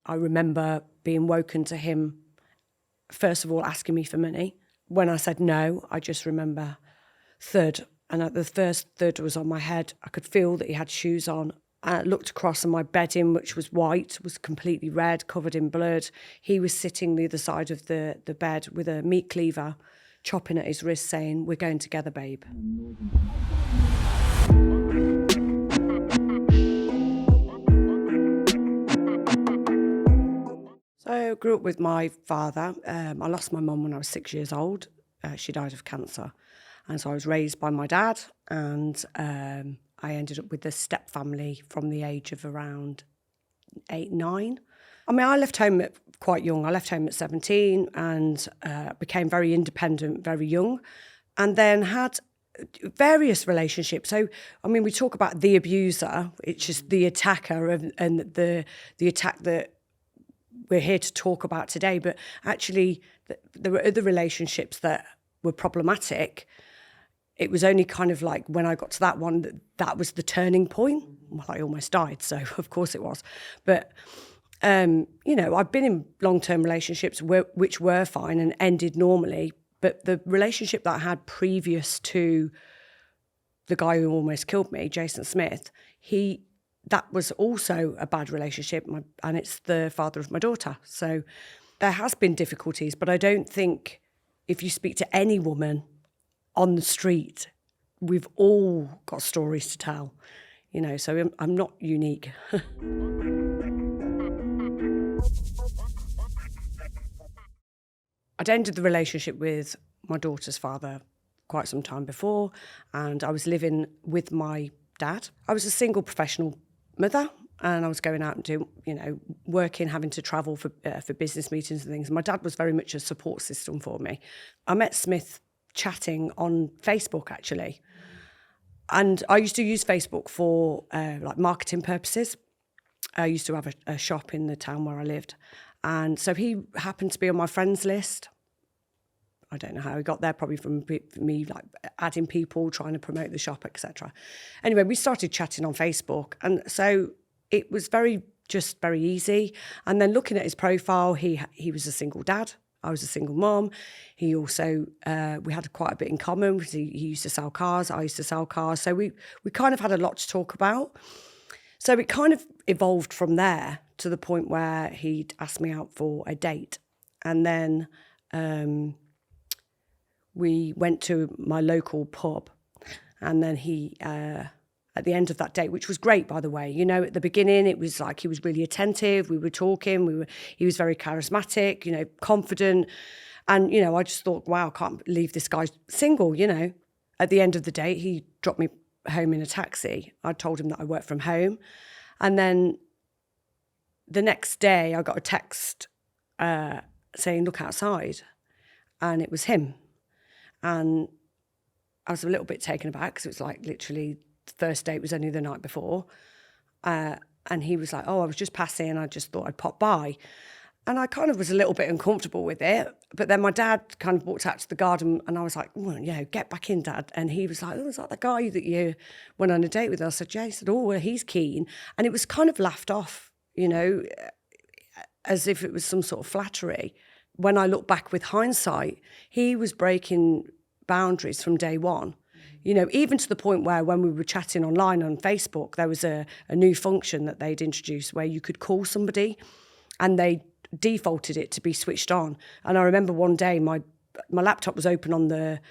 I remember being woken to him, first of all, asking me for money. When I said no, I just remember thud. And the first thud was on my head. I could feel that he had shoes on. I looked across and my bedding, which was white, was completely red, covered in blood. He was sitting the other side of the bed with a meat cleaver, chopping at his wrist, saying, "We're going together, babe." So I grew up with my father. I lost my mum when I was 6 years old. She died of cancer. And so I was raised by my dad, and I ended up with a step family from the age of around 8, 9. I mean, I left home quite young. I left home at 17 and became very independent very young, and then had various relationships. So, I mean, we talk about the abuser, it's just the attacker and the attack that we're here to talk about today. But actually, there were other relationships that were problematic. It was only kind of like when I got to that one, that was the turning point. Well, I almost died, so of course it was. But, I've been in long-term relationships which were fine and ended normally. But the relationship that I had previous to the guy who almost killed me, Jason Smith, that was also a bad relationship, and it's the father of my daughter. So there has been difficulties, but I don't think if you speak to any woman on the street, we've all got stories to tell, so I'm not unique. I'd ended the relationship with my daughter's father quite some time before, and I was living with my dad. I was a single professional mother, and I was going out and doing, working, having to travel for business meetings and things. My dad was very much a support system for me. I met Smith chatting on Facebook, actually. And I used to use Facebook for like marketing purposes. I used to have a shop in the town where I lived. And so he happened to be on my friends list. I don't know how he got there, probably from me like adding people, trying to promote the shop, etc. Anyway, we started chatting on Facebook. And so it was very easy. And then looking at his profile, he was a single dad. I was a single mom. He also, we had quite a bit in common because he used to sell cars. I used to sell cars. So we kind of had a lot to talk about. So it kind of evolved from there to the point where he'd asked me out for a date. And then we went to my local pub. And then he, at the end of that date, which was great, by the way, at the beginning, it was like he was really attentive. We were talking. He was very charismatic, confident. And, I just thought, wow, I can't believe this guy's single, At the end of the date, he dropped me home in a taxi. I told him that I worked from home. And then the next day, I got a text saying, "Look outside." And it was him. And I was a little bit taken aback because it was like literally the first date was only the night before. And he was like, "Oh, I was just passing. I just thought I'd pop by." And I kind of was a little bit uncomfortable with it. But then my dad kind of walked out to the garden and I was like, "Well, get back in, Dad." And he was like, "Oh, is that the guy that you went on a date with?" I said, "Yeah." He said, "Oh, well, he's keen." And it was kind of laughed off, as if it was some sort of flattery. When I look back with hindsight, he was breaking boundaries from day one. Even to the point where when we were chatting online on Facebook, there was a new function that they'd introduced where you could call somebody and they defaulted it to be switched on. And I remember one day my laptop was open on the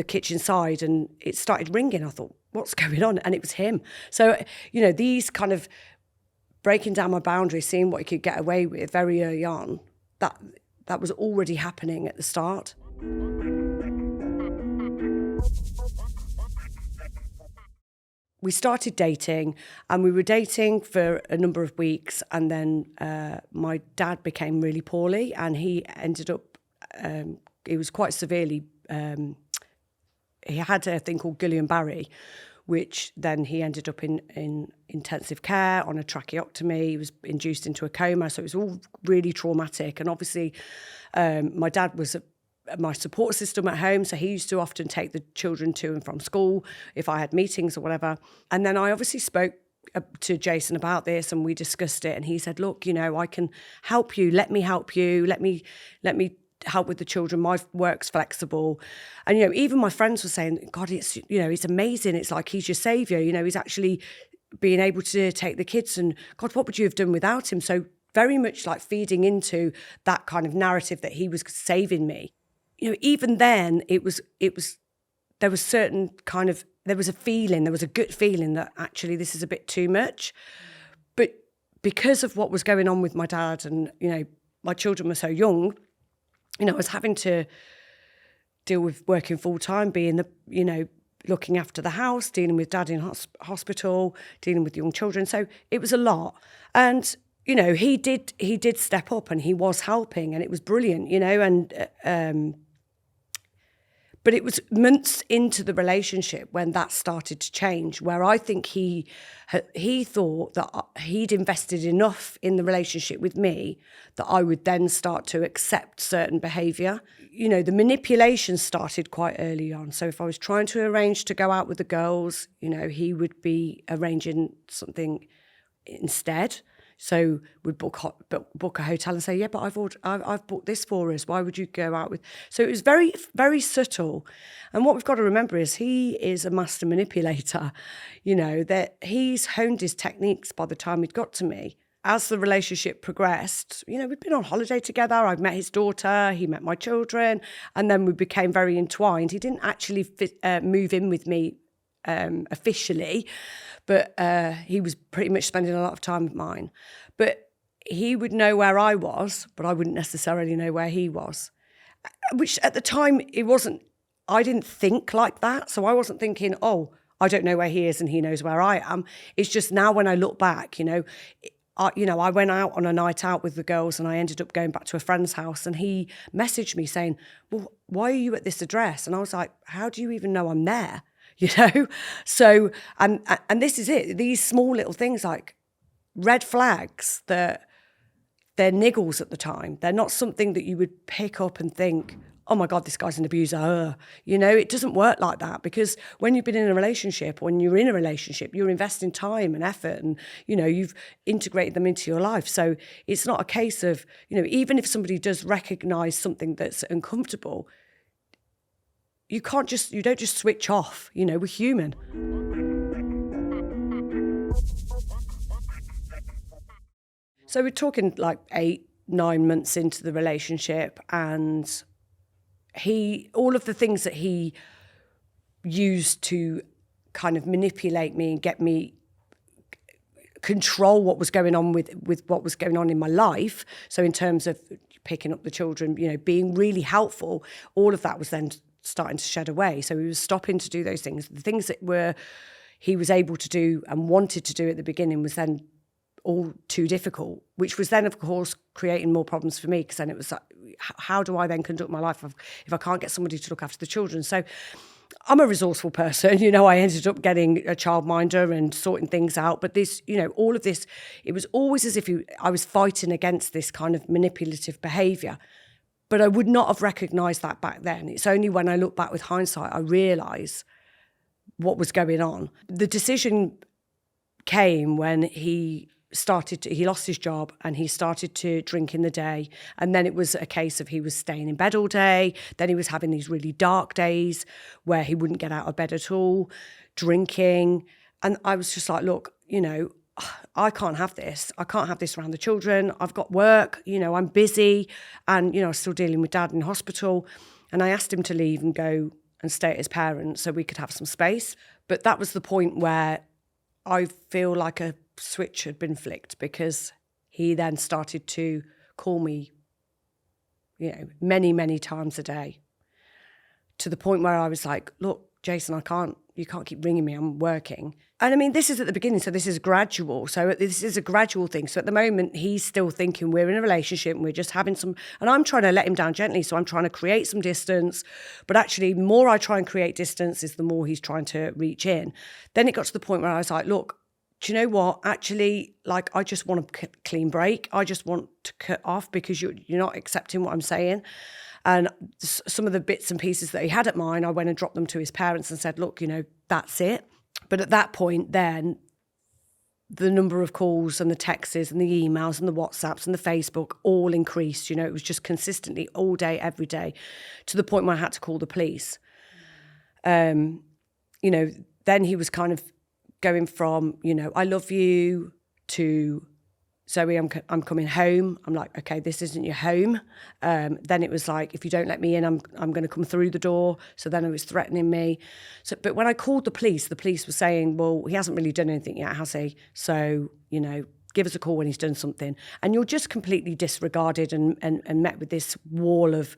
kitchen side and it started ringing. I thought, what's going on? And it was him. So, these kind of breaking down my boundaries, seeing what he could get away with very early on, that was already happening at the start. We started dating and we were dating for a number of weeks, and then my dad became really poorly and he ended up, he was quite severely, he had a thing called Guillain-Barré, which then he ended up in intensive care on a tracheotomy. He was induced into a coma, so it was all really traumatic. And obviously my dad was my support system at home, so he used to often take the children to and from school if I had meetings or whatever. And then I obviously spoke to Jason about this, and we discussed it, and he said, look, you know, I can help you. Let me help you. Let me help with the children. My work's flexible. And, you know, even my friends were saying, God, it's, you know, it's amazing. It's like he's your savior. You know, he's actually being able to take the kids, and God, what would you have done without him? So very much like feeding into that kind of narrative that he was saving me. You know, even then there was certain kind of, there was a gut feeling that actually this is a bit too much. But because of what was going on with my dad, and, you know, my children were so young, you know, I was having to deal with working full time, being the, you know, looking after the house, dealing with dad in hospital, dealing with young children. So it was a lot. And, you know, he did step up, and he was helping, and it was brilliant, you know, and, but it was months into the relationship when that started to change, where I think he thought that he'd invested enough in the relationship with me that I would then start to accept certain behaviour. You know, the manipulation started quite early on. So if I was trying to arrange to go out with the girls, you know, he would be arranging something instead. So we'd book a hotel and say, yeah, but I've booked this for us. Why would you go out with? So it was very, very subtle. And what we've got to remember is he is a master manipulator. You know, that he's honed his techniques by the time he'd got to me. As the relationship progressed, you know, we'd been on holiday together. I've met his daughter. He met my children. And then we became very entwined. He didn't actually move in with me officially, but he was pretty much spending a lot of time with mine. But he would know where I was, but I wouldn't necessarily know where he was, which at the time I didn't think like that. So I wasn't thinking, oh, I don't know where he is and he knows where I am. It's just now when I look back, you know, I went out on a night out with the girls, and I ended up going back to a friend's house, and he messaged me saying, well, why are you at this address? And I was like, how do you even know I'm there? You know, so and this is it. These small little things, like red flags, that they're niggles at the time. They're not something that you would pick up and think, oh my God, this guy's an abuser. You know, it doesn't work like that, because when you've been in a relationship, or when you're in a relationship, you're investing time and effort, and, you know, you've integrated them into your life. So it's not a case of, you know, even if somebody does recognise something that's uncomfortable, you don't just switch off. You know, we're human. So we're talking like 8-9 months into the relationship, and all of the things that he used to kind of manipulate me and get me control what was going on with what was going on in my life. So in terms of picking up the children, you know, being really helpful, all of that was then starting to shed away. So he was stopping to do those things. The things that he was able to do and wanted to do at the beginning was then all too difficult, which was then, of course, creating more problems for me, because then it was like, how do I then conduct my life if I can't get somebody to look after the children? So I'm a resourceful person. You know, I ended up getting a childminder and sorting things out. But this, you know, all of this, it was always as if I was fighting against this kind of manipulative behaviour. But I would not have recognised that back then. It's only when I look back with hindsight, I realise what was going on. The decision came when he lost his job, and he started to drink in the day. And then it was a case of he was staying in bed all day. Then he was having these really dark days where he wouldn't get out of bed at all, drinking. And I was just like, look, you know, I can't have this. I can't have this around the children. I've got work, you know, I'm busy, and, you know, I'm still dealing with dad in hospital. And I asked him to leave and go and stay at his parents so we could have some space. But that was the point where I feel like a switch had been flicked, because he then started to call me, you know, many, many times a day, to the point where I was like, look, Jason, you can't keep ringing me, I'm working. And I mean, this is at the beginning, so this is gradual. So this is a gradual thing. So at the moment, he's still thinking we're in a relationship and we're just having some, and I'm trying to let him down gently. So I'm trying to create some distance, but actually the more I try and create distance is the more he's trying to reach in. Then it got to the point where I was like, look, do you know what? Actually, like, I just want a clean break. I just want to cut off, because you're not accepting what I'm saying. And some of the bits and pieces that he had at mine, I went and dropped them to his parents and said, look, you know, that's it. But at that point then, the number of calls and the texts and the emails and the WhatsApps and the Facebook all increased. It was just consistently all day, every day, to the point where I had to call the police. Then he was kind of going from, I love you, to Zoe, I'm coming home. I'm like, okay, this isn't your home. Then it was like, if you don't let me in, I'm going to come through the door. So then it was threatening me. But when I called the police were saying, well, he hasn't really done anything yet, has he? So, give us a call when he's done something. And you're just completely disregarded and met with this wall of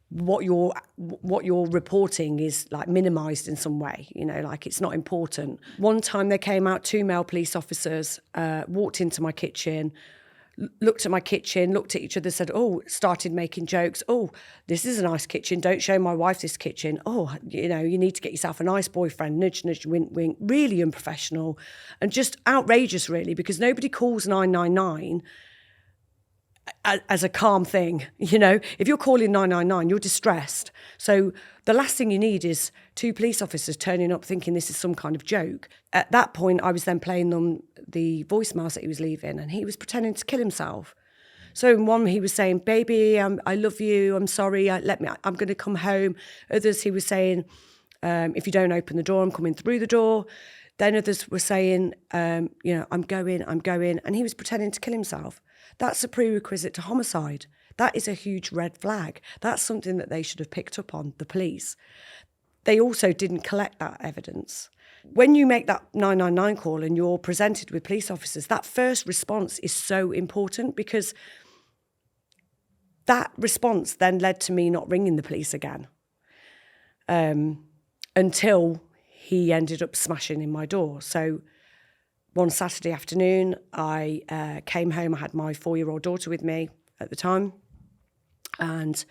what you're reporting is like minimised in some way, like it's not important. One time they came out, 2 male police officers, walked into my kitchen, looked at my kitchen, looked at each other, said, started making jokes. Oh, this is a nice kitchen. Don't show my wife this kitchen. Oh, you need to get yourself a nice boyfriend. Nudge, nudge, wink, wink. Really unprofessional and just outrageous, really, because nobody calls 999 as a calm thing. If you're calling 999, you're distressed. So the last thing you need is 2 police officers turning up thinking this is some kind of joke. At that point, I was then playing them the voicemails that he was leaving, and he was pretending to kill himself. So in one, he was saying, baby, I love you, I'm sorry, I'm going to come home. Others, he was saying, if you don't open the door, I'm coming through the door. Then others were saying, I'm going. And he was pretending to kill himself. That's a prerequisite to homicide. That is a huge red flag. That's something that they should have picked up on, the police. They also didn't collect that evidence. When you make that 999 call and you're presented with police officers, that first response is so important, because that response then led to me not ringing the police again until he ended up smashing in my door. So one Saturday afternoon, I came home. I had my 4-year-old daughter with me at the time, and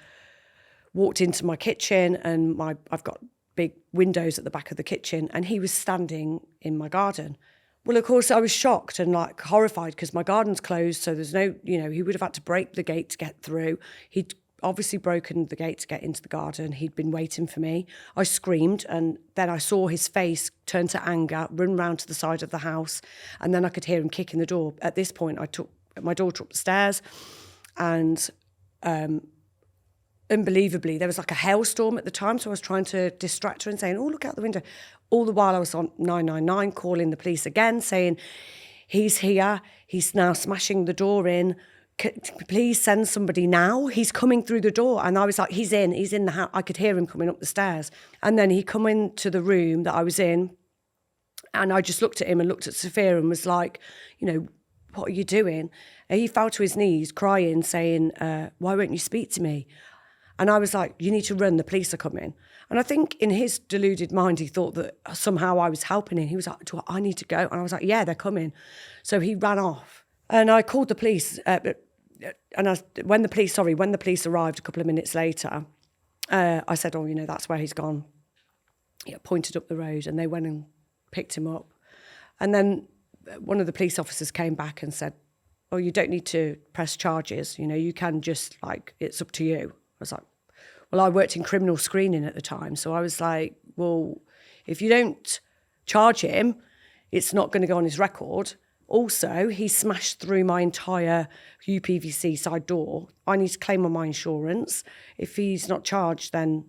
walked into my kitchen, and I've got big windows at the back of the kitchen, and he was standing in my garden. Well, of course, I was shocked and horrified, because my garden's closed, so there's no, he would have had to break the gate to get through. He'd obviously broken the gate to get into the garden. He'd been waiting for me. I screamed, and then I saw his face turn to anger, run round to the side of the house, and then I could hear him kicking the door. At this point, I took my daughter up the stairs, and unbelievably, there was like a hailstorm at the time, so I was trying to distract her and saying, look out the window. All the while I was on 999, calling the police again, saying, he's here, he's now smashing the door in, please send somebody now, he's coming through the door. And I was like, he's in the house. I could hear him coming up the stairs. And then he come into the room that I was in, and I just looked at him and looked at Sophia and was like, what are you doing? And he fell to his knees crying, saying, why won't you speak to me? And I was like, you need to run, the police are coming. And I think in his deluded mind, he thought that somehow I was helping him. He was like, I need to go. And I was like, yeah, they're coming. So he ran off. And I called the police. When the police arrived a couple of minutes later, I said, that's where he's gone. He pointed up the road, and they went and picked him up. And then one of the police officers came back and said, you don't need to press charges. You can just, it's up to you. I was like, well, I worked in criminal screening at the time. So I was like, well, if you don't charge him, it's not going to go on his record. Also, he smashed through my entire UPVC side door. I need to claim on my insurance. If he's not charged, then,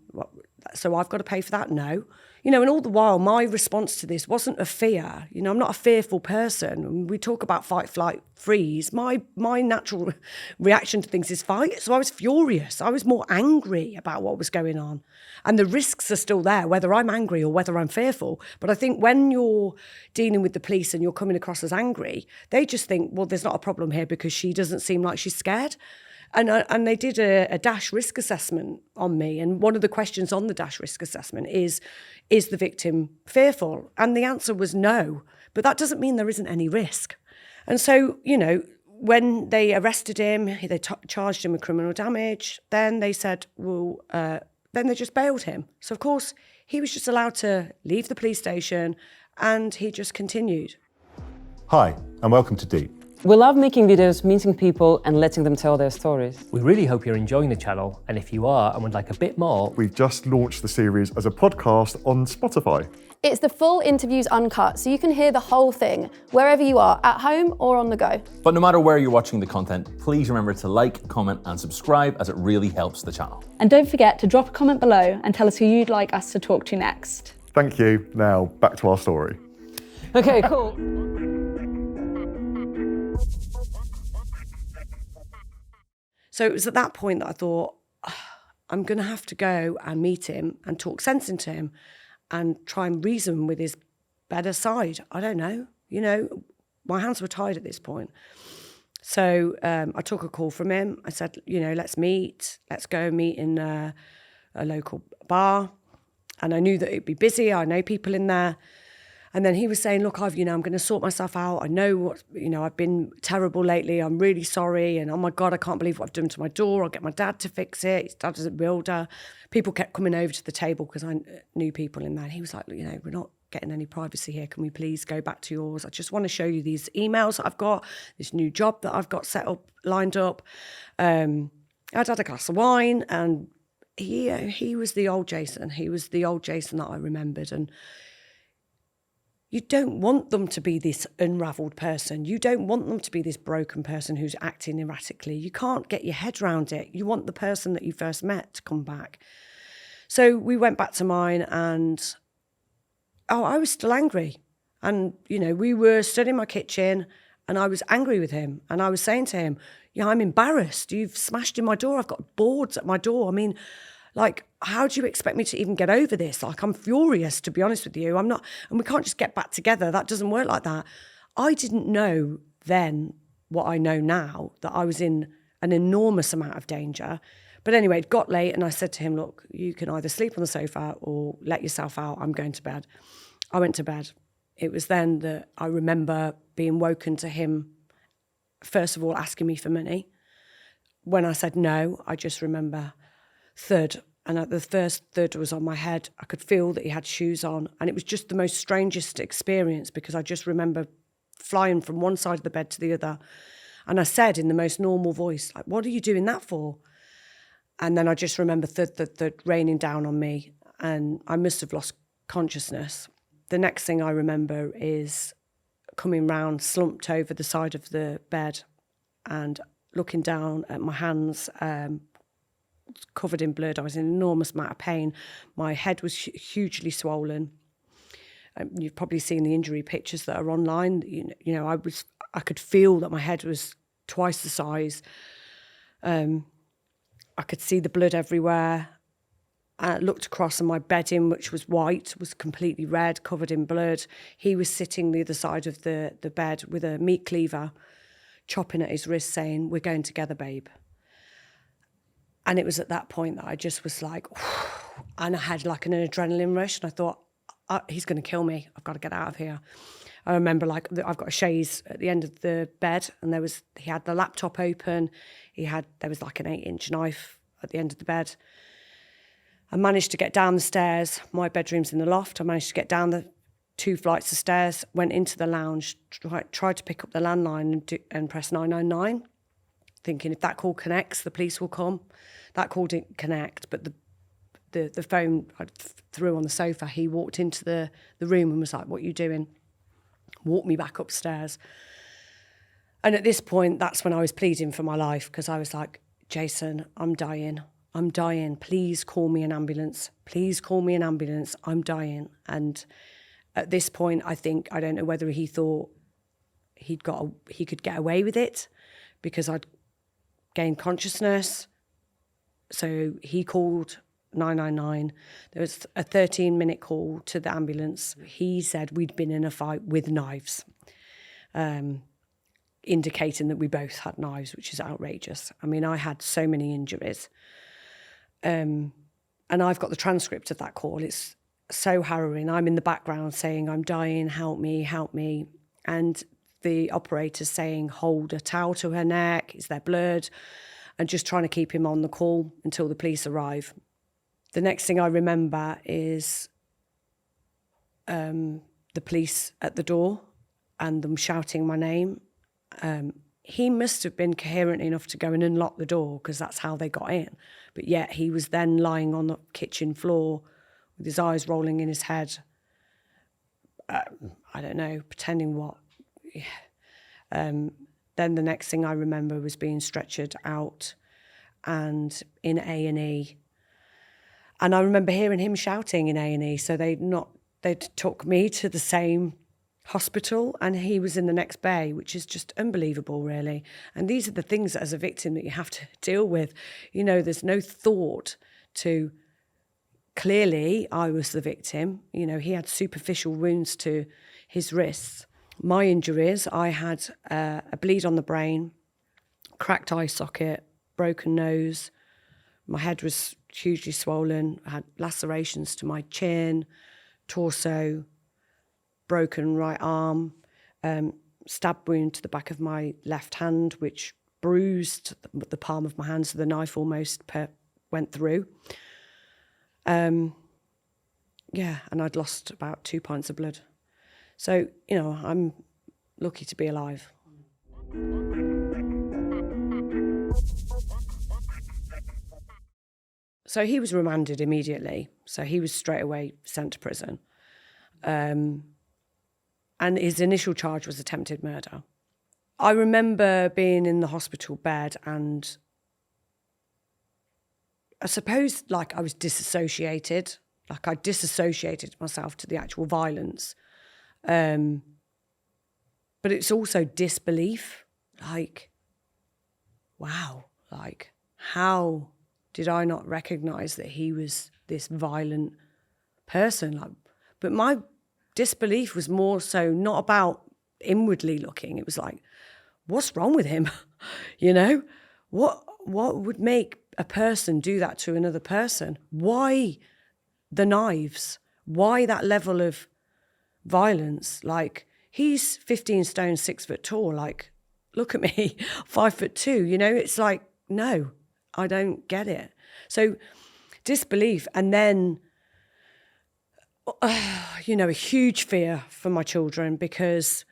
so I've got to pay for that? No. And all the while, my response to this wasn't a fear. I'm not a fearful person. We talk about fight, flight, freeze. My natural reaction to things is fight. So I was furious. I was more angry about what was going on. And the risks are still there, whether I'm angry or whether I'm fearful. But I think when you're dealing with the police and you're coming across as angry, they just think, well, there's not a problem here because she doesn't seem like she's scared. And they did a DASH risk assessment on me. And one of the questions on the DASH risk assessment is the victim fearful? And the answer was no. But that doesn't mean there isn't any risk. And so, when they arrested him, they charged him with criminal damage. Then they said, well, then they just bailed him. So, of course, he was just allowed to leave the police station, and he just continued. Hi, and welcome to Deep. We love making videos, meeting people and letting them tell their stories. We really hope you're enjoying the channel, and if you are and would like a bit more, We've just launched the series as a podcast on Spotify. It's the full interviews uncut, so you can hear the whole thing, wherever you are, at home or on the go. But no matter where you're watching the content, please remember to like, comment and subscribe, as it really helps the channel. And don't forget to drop a comment below and tell us who you'd like us to talk to next. Thank you. Now, back to our story. Okay, cool. So it was at that point that I thought, I'm going to have to go and meet him and talk sense into him and try and reason with his better side. I don't know. You know, my hands were tied at this point. So I took a call from him. I said, you know, let's meet. Let's go meet in a local bar. And I knew that it'd be busy. I know people in there. And then he was saying, look, I'm going to sort myself out. I know what, I've been terrible lately. I'm really sorry. And oh my God, I can't believe what I've done to my door. I'll get my dad to fix it. His dad is a builder. People kept coming over to the table because I knew people in there. And he was like, we're not getting any privacy here. Can we please go back to yours? I just want to show you these emails that I've got, this new job that I've got set up, lined up. I'd had a glass of wine and he was the old Jason. He was the old Jason that I remembered. And you don't want them to be this unravelled person. You don't want them to be this broken person who's acting erratically. You can't get your head around it. You want the person that you first met to come back. So we went back to mine and, I was still angry. And, we were stood in my kitchen and I was angry with him. And I was saying to him, I'm embarrassed. You've smashed in my door. I've got boards at my door. I mean, how do you expect me to even get over this? I'm furious, to be honest with you. I'm not, and we can't just get back together. That doesn't work like that. I didn't know then what I know now, that I was in an enormous amount of danger. But anyway, it got late and I said to him, look, you can either sleep on the sofa or let yourself out. I'm going to bed. I went to bed. It was then that I remember being woken to him, first of all, asking me for money. When I said no, I just remember thud, and the first thud was on my head. I could feel that he had shoes on, and it was just the most strangest experience because I just remember flying from one side of the bed to the other, and I said in the most normal voice, what are you doing that for? And then I just remember thud raining down on me, and I must have lost consciousness. The next thing I remember is coming round, slumped over the side of the bed and looking down at my hands, covered in blood. I was in an enormous amount of pain. My head was hugely swollen. You've probably seen the injury pictures that are online. I could feel that my head was twice the size. I could see the blood everywhere. I looked across and my bedding, which was white, was completely red, covered in blood. He was sitting the other side of the bed with a meat cleaver, chopping at his wrist, saying, we're going together, babe. And it was at that point that I just was like, and I had like an adrenaline rush. And I thought, he's going to kill me. I've got to get out of here. I remember I've got a chaise at the end of the bed and he had the laptop open. There was like an 8-inch knife at the end of the bed. I managed to get down the stairs. My bedroom's in the loft. I managed to get down the 2 flights of stairs, went into the lounge, tried to pick up the landline and press 999. Thinking if that call connects, the police will come. That call didn't connect, but the phone I threw on the sofa. He walked into the room and was like, what are you doing? Walked me back upstairs. And at this point, that's when I was pleading for my life because I was like, Jason, I'm dying. I'm dying. Please call me an ambulance. Please call me an ambulance. I'm dying. And at this point, I don't know whether he thought he could get away with it because I'd gained consciousness. So he called 999. There was a 13-minute call to the ambulance. He said we'd been in a fight with knives, indicating that we both had knives, which is outrageous. I mean, I had so many injuries. And I've got the transcript of that call. It's so harrowing. I'm in the background saying, I'm dying, help me, help me. And the operator's saying, hold a towel to her neck, is there blood? And just trying to keep him on the call until the police arrive. The next thing I remember is the police at the door and them shouting my name. He must have been coherent enough to go and unlock the door because that's how they got in. But yet he was then lying on the kitchen floor with his eyes rolling in his head. I don't know, pretending what. Then the next thing I remember was being stretchered out and in A&E. And I remember hearing him shouting in A&E. So they'd took me to the same hospital and he was in the next bay, which is just unbelievable, really. And these are the things that, as a victim, that you have to deal with. You know, there's no thought to, clearly I was the victim. You know, he had superficial wounds to his wrists. My injuries, I had a bleed on the brain, cracked eye socket, broken nose. My head was hugely swollen. I had lacerations to my chin, torso, broken right arm, stab wound to the back of my left hand, which bruised the palm of my hand, so the knife almost went through. And I'd lost about 2 pints of blood. So, you know, I'm lucky to be alive. So he was remanded immediately. So he was straight away sent to prison. And his initial charge was attempted murder. I remember being in the hospital bed and I suppose like I was disassociated, like I disassociated myself to the actual violence. But it's also disbelief, like, wow, like how did I not recognise that he was this violent person? Like, but my disbelief was more so not about inwardly looking. It was like, what's wrong with him? You know, what would make a person do that to another person? Why the knives? Why that level of violence? Like, he's 15 stone, 6 foot tall. Like, look at me, 5'2", you know, it's like, no, I don't get it. So disbelief, and then, you know, a huge fear for my children because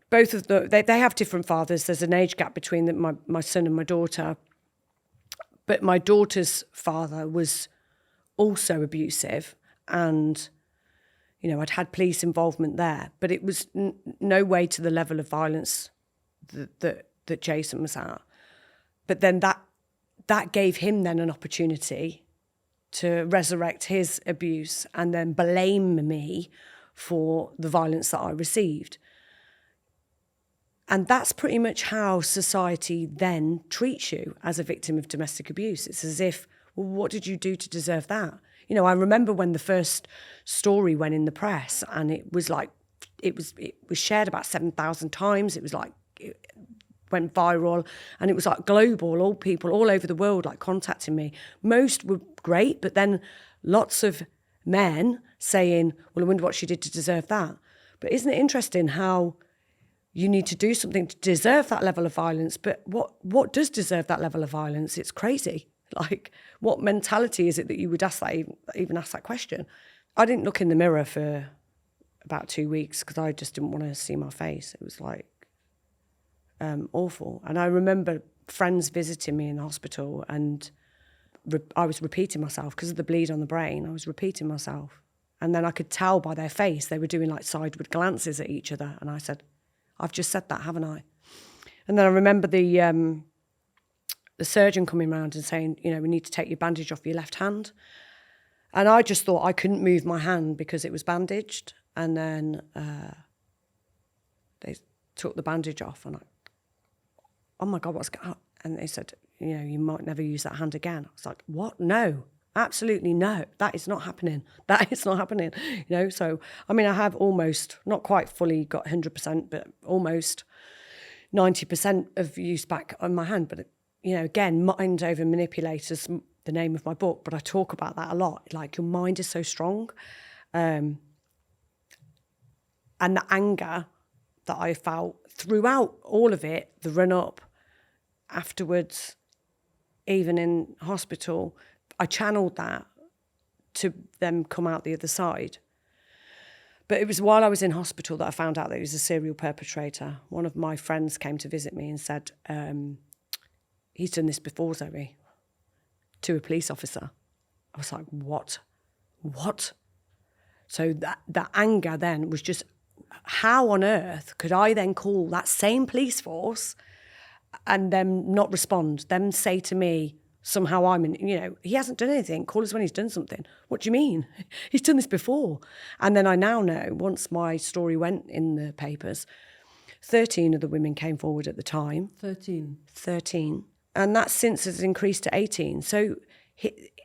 both of them, they have different fathers. There's an age gap between my son and my daughter. But my daughter's father was also abusive and, you know, I'd had police involvement there, but it was no way to the level of violence that Jason was at. But then that gave him then an opportunity to resurrect his abuse and then blame me for the violence that I received. And that's pretty much how society then treats you as a victim of domestic abuse. It's as if, well, what did you do to deserve that? You know, I remember when the first story went in the press and it was like, it was shared about 7,000 times. It was like, it went viral and it was like global, all people all over the world like contacting me. Most were great, but then lots of men saying, well, I wonder what she did to deserve that. But isn't it interesting how you need to do something to deserve that level of violence, but what does deserve that level of violence? It's crazy. Like, what mentality is it that you would ask that, even ask that question? I didn't look in the mirror for about 2 weeks because I just didn't want to see my face. It was like awful. And I remember friends visiting me in the hospital and I was repeating myself because of the bleed on the brain. I was repeating myself. And then I could tell by their face, they were doing like sideward glances at each other. And I said, I've just said that, haven't I? And then I remember the surgeon coming around and saying, you know, we need to take your bandage off your left hand. And I just thought I couldn't move my hand because it was bandaged. And then they took the bandage off and I, oh my God, what's going on? And they said, you know, you might never use that hand again. I was like, what? No, absolutely no. That is not happening. That is not happening. You know, so, I mean, I have almost, not quite fully got 100%, but almost 90% of use back on my hand. But, you know, again, mind over manipulators, the name of my book, but I talk about that a lot. Like, your mind is so strong. And the anger that I felt throughout all of it, the run up, afterwards, even in hospital, I channeled that to them come out the other side. But it was while I was in hospital that I found out that he was a serial perpetrator. One of my friends came to visit me and said, he's done this before, Zoe, to a police officer. I was like, what? So that anger then was just, how on earth could I then call that same police force and them not respond, them say to me, somehow he hasn't done anything, call us when he's done something. What do you mean? He's done this before. And then I now know, once my story went in the papers, 13 of the women came forward at the time. 13. And that since has increased to 18. So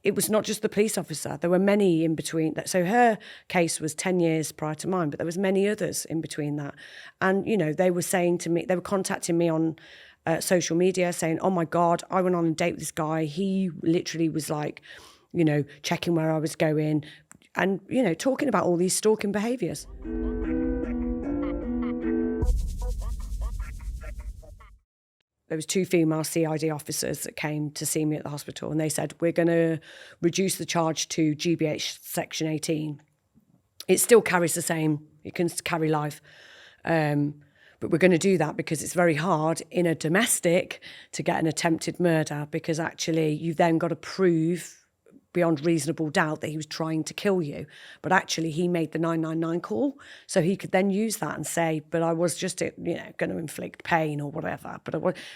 it was not just the police officer. There were many in between. So her case was 10 years prior to mine, but there was many others in between that. And, they were saying to me, they were contacting me on social media saying, oh my God, I went on a date with this guy. He literally was like, checking where I was going and, talking about all these stalking behaviours. There was 2 female CID officers that came to see me at the hospital, and they said, we're going to reduce the charge to GBH Section 18. It still carries the same, it can carry life. But we're going to do that because it's very hard in a domestic to get an attempted murder, because actually you've then got to prove beyond reasonable doubt that he was trying to kill you. But actually he made the 999 call, so he could then use that and say, but I was just, going to inflict pain or whatever.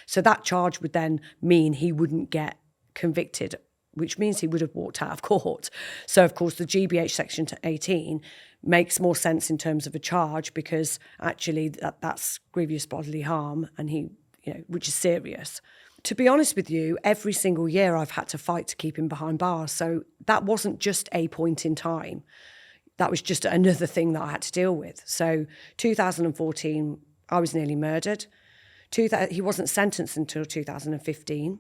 So that charge would then mean he wouldn't get convicted, which means he would have walked out of court. So, of course, the GBH Section 18 makes more sense in terms of a charge, because actually that's grievous bodily harm, and which is serious. To be honest with you, every single year I've had to fight to keep him behind bars. So that wasn't just a point in time. That was just another thing that I had to deal with. So 2014, I was nearly murdered. He wasn't sentenced until 2015.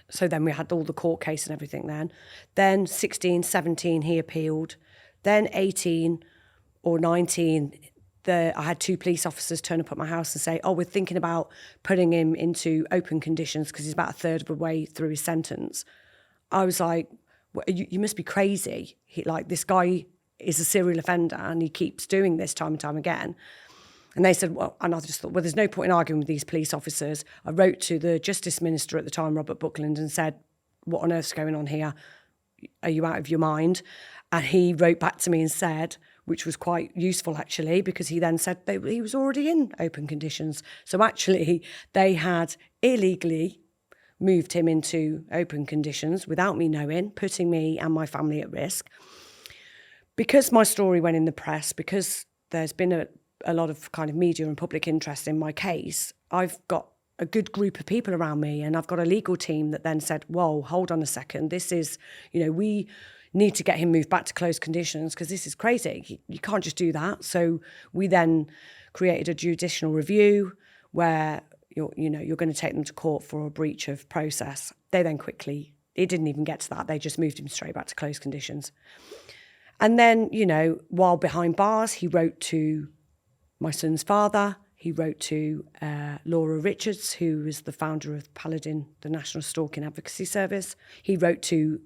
So then we had all the court case and everything then. Then 16, 17, he appealed. Then 18 or 19, I had 2 police officers turn up at my house and say, oh, we're thinking about putting him into open conditions because he's about a third of the way through his sentence. I was like, well, you must be crazy. This guy is a serial offender and he keeps doing this time and time again. And they said, well, and I just thought, well, there's no point in arguing with these police officers. I wrote to the Justice Minister at the time, Robert Buckland, and said, what on earth's going on here? Are you out of your mind? And he wrote back to me and said, which was quite useful actually, because he then said he was already in open conditions. So actually they had illegally moved him into open conditions without me knowing, putting me and my family at risk. Because my story went in the press, because there's been a lot of kind of media and public interest in my case, I've got a good group of people around me, and I've got a legal team that then said, whoa, hold on a second, this is, we need to get him moved back to closed conditions because this is crazy. You can't just do that. So we then created a judicial review where you're going to take them to court for a breach of process. They then it didn't even get to that. They just moved him straight back to closed conditions. And then, while behind bars, he wrote to my son's father. He wrote to Laura Richards, who is the founder of Paladin, the National Stalking Advocacy Service. He wrote to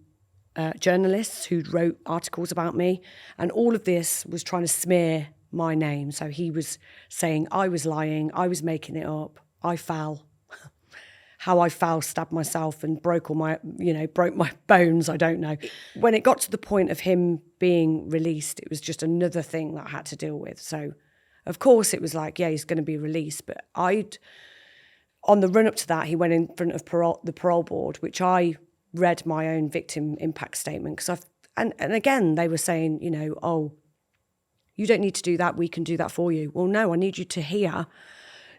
journalists who wrote articles about me. And all of this was trying to smear my name. So he was saying I was lying, I was making it up, I fell. How I fell, stabbed myself and broke my bones, I don't know. When it got to the point of him being released, it was just another thing that I had to deal with. So, of course, it was like, yeah, he's going to be released. But on the run up to that, he went in front of the parole board, which I read my own victim impact statement. And again, they were saying, oh, you don't need to do that, we can do that for you. Well, no, I need you to hear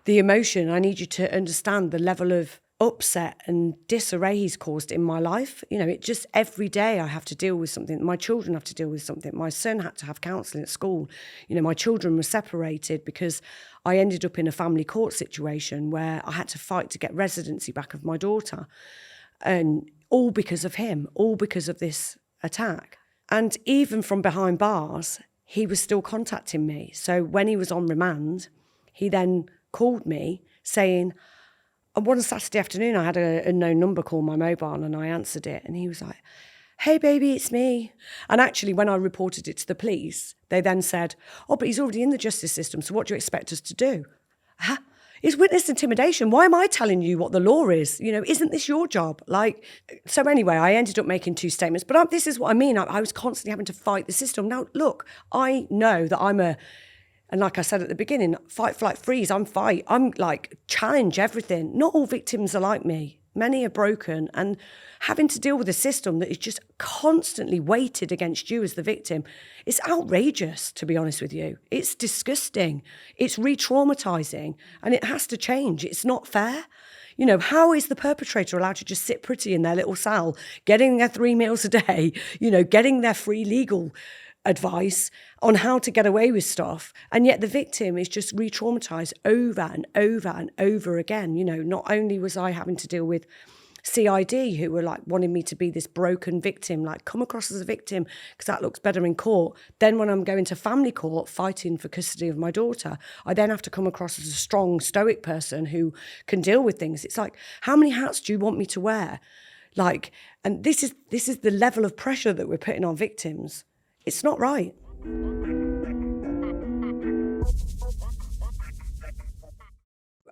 the emotion. I need you to understand the level of upset and disarray he's caused in my life. It just every day I have to deal with something. My children have to deal with something. My son had to have counselling at school. My children were separated because I ended up in a family court situation where I had to fight to get residency back of my daughter. And all because of him, all because of this attack. And even from behind bars, he was still contacting me. So when he was on remand, he then called me saying, one Saturday afternoon, I had a unknown number call my mobile and I answered it. And he was like, hey, baby, it's me. And actually, when I reported it to the police, they then said, oh, but he's already in the justice system, so what do you expect us to do? Huh? It's witness intimidation. Why am I telling you what the law is? Isn't this your job? So anyway, I ended up making 2 statements. But this is what I mean. I was constantly having to fight the system. Now, look, I know that and like I said at the beginning, fight, flight, freeze, I'm challenge everything. Not all victims are like me. Many are broken, and having to deal with a system that is just constantly weighted against you as the victim, it's outrageous, to be honest with you. It's disgusting. It's re-traumatising, and it has to change. It's not fair. How is the perpetrator allowed to just sit pretty in their little cell, getting their 3 meals a day, getting their free legal advice on how to get away with stuff, and yet the victim is just re-traumatised over and over and over again. Not only was I having to deal with CID, who were wanting me to be this broken victim, come across as a victim because that looks better in court. Then when I'm going to family court fighting for custody of my daughter, I then have to come across as a strong, stoic person who can deal with things. It's how many hats do you want me to wear? And this is the level of pressure that we're putting on victims. It's not right.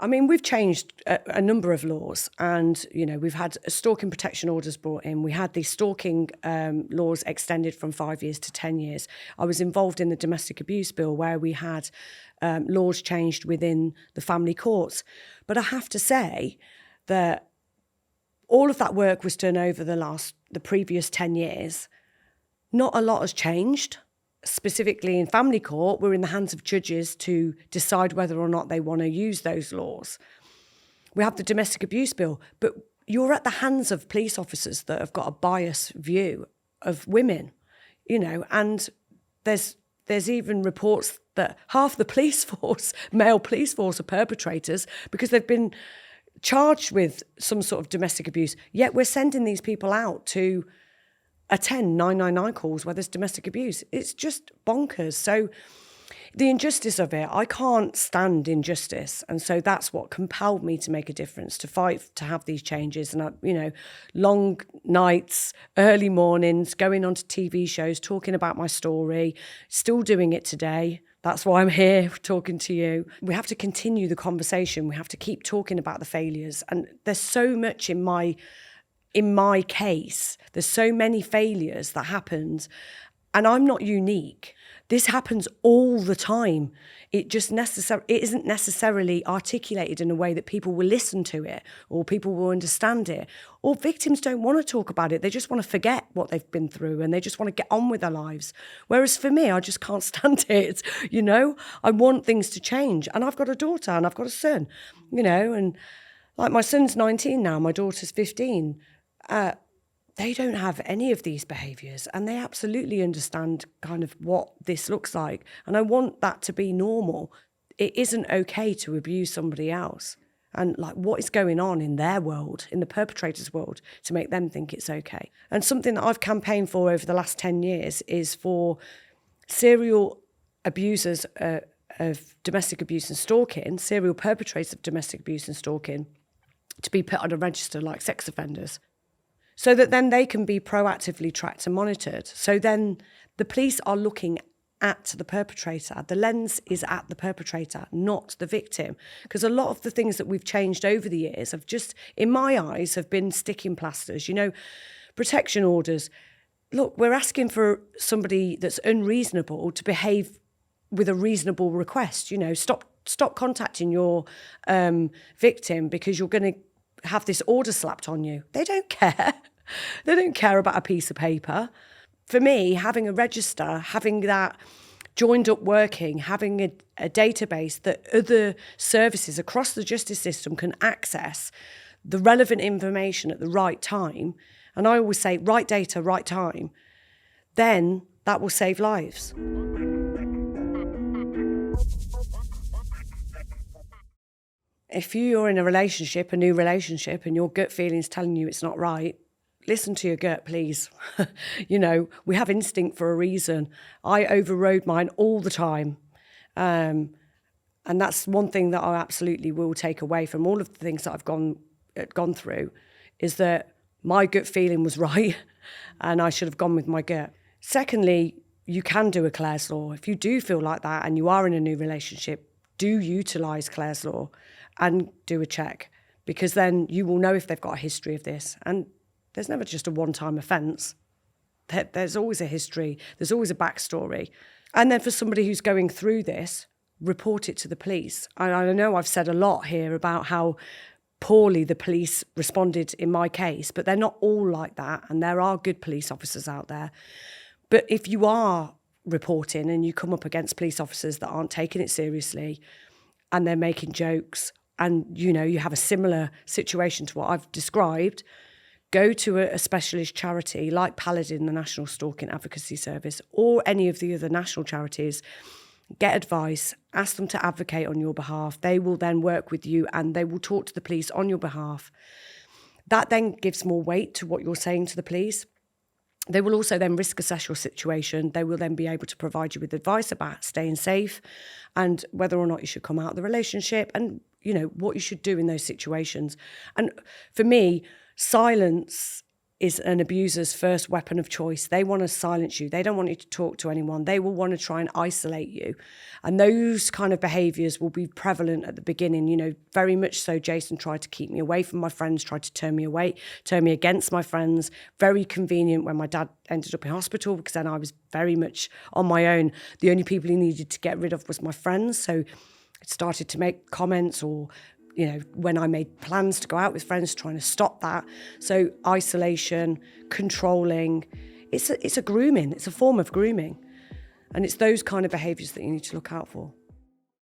I mean, we've changed a number of laws, and, we've had stalking protection orders brought in. We had the stalking laws extended from 5 years to 10 years. I was involved in the domestic abuse bill where we had laws changed within the family courts. But I have to say that all of that work was done over the previous 10 years. Not a lot has changed. Specifically in family court, we're in the hands of judges to decide whether or not they want to use those laws. We have the domestic abuse bill, but you're at the hands of police officers that have got a biased view of women, and there's even reports that half the police force, male police force, are perpetrators because they've been charged with some sort of domestic abuse, yet we're sending these people out to attend 999 calls where there's domestic abuse. It's just bonkers. So the injustice of it, I can't stand injustice. And so that's what compelled me to make a difference, to fight to have these changes. And, long nights, early mornings, going on to TV shows, talking about my story, still doing it today. That's why I'm here talking to you. We have to continue the conversation. We have to keep talking about the failures. And there's so much in my case, there's so many failures that happened, and I'm not unique. This happens all the time. It isn't necessarily articulated in a way that people will listen to it or people will understand it. Or victims don't want to talk about it. They just want to forget what they've been through and they just want to get on with their lives. Whereas for me, I just can't stand it. I want things to change. And I've got a daughter and I've got a son, and my son's 19 now, my daughter's 15. They don't have any of these behaviours and they absolutely understand kind of what this looks like. And I want that to be normal. It isn't okay to abuse somebody else. And what is going on in their world, in the perpetrator's world, to make them think it's okay. And something that I've campaigned for over the last 10 years is for serial abusers of domestic abuse and stalking, serial perpetrators of domestic abuse and stalking, to be put on a register like sex offenders, so that then they can be proactively tracked and monitored. So then the police are looking at the perpetrator. The lens is at the perpetrator, not the victim. Because a lot of the things that we've changed over the years have just, in my eyes, have been sticking plasters. Protection orders. Look, we're asking for somebody that's unreasonable to behave with a reasonable request. Stop contacting your victim because you're going to have this order slapped on you. They don't care. They don't care about a piece of paper. For me, having a register, having that joined up working, having a database that other services across the justice system can access the relevant information at the right time, and I always say right data, right time, then that will save lives. If you're in a new relationship, and your gut feeling's telling you it's not right, listen to your gut, please. We have instinct for a reason. I overrode mine all the time. And that's one thing that I absolutely will take away from all of the things that I've gone through, is that my gut feeling was right. and I should have gone with my gut. Secondly, you can do a Clare's Law. If you do feel like that and you are in a new relationship, do utilise Clare's Law and do a check, because then you will know if they've got a history of this. And there's never just a one-time offence. There's always a history. There's always a backstory. And then for somebody who's going through this, report it to the police. I know I've said a lot here about how poorly the police responded in my case, but they're not all like that. And there are good police officers out there. But if you are reporting and you come up against police officers that aren't taking it seriously and they're making jokes and, you know, you have a similar situation to what I've described, go to a specialist charity like Paladin, the National Stalking Advocacy Service, or any of the other national charities. Get advice, ask them to advocate on your behalf. They will then work with you and they will talk to the police on your behalf. That then gives more weight to what you're saying to the police. They will also then risk assess your situation. They will then be able to provide you with advice about staying safe and whether or not you should come out of the relationship and, you know, what you should do in those situations. And for me, silence is an abuser's first weapon of choice. They want to silence you. They don't want you to talk to anyone. They will want to try and isolate you. And those kind of behaviours will be prevalent at the beginning. You know, very much so Jason tried to keep me away from my friends, tried to turn me away, turn me against my friends. Very convenient when my dad ended up in hospital, because then I was very much on my own. The only people he needed to get rid of was my friends. So it started to make comments, or you know, when I made plans to go out with friends, trying to stop that. So isolation, controlling, it's a grooming, it's a form of grooming. And it's those kind of behaviours that you need to look out for.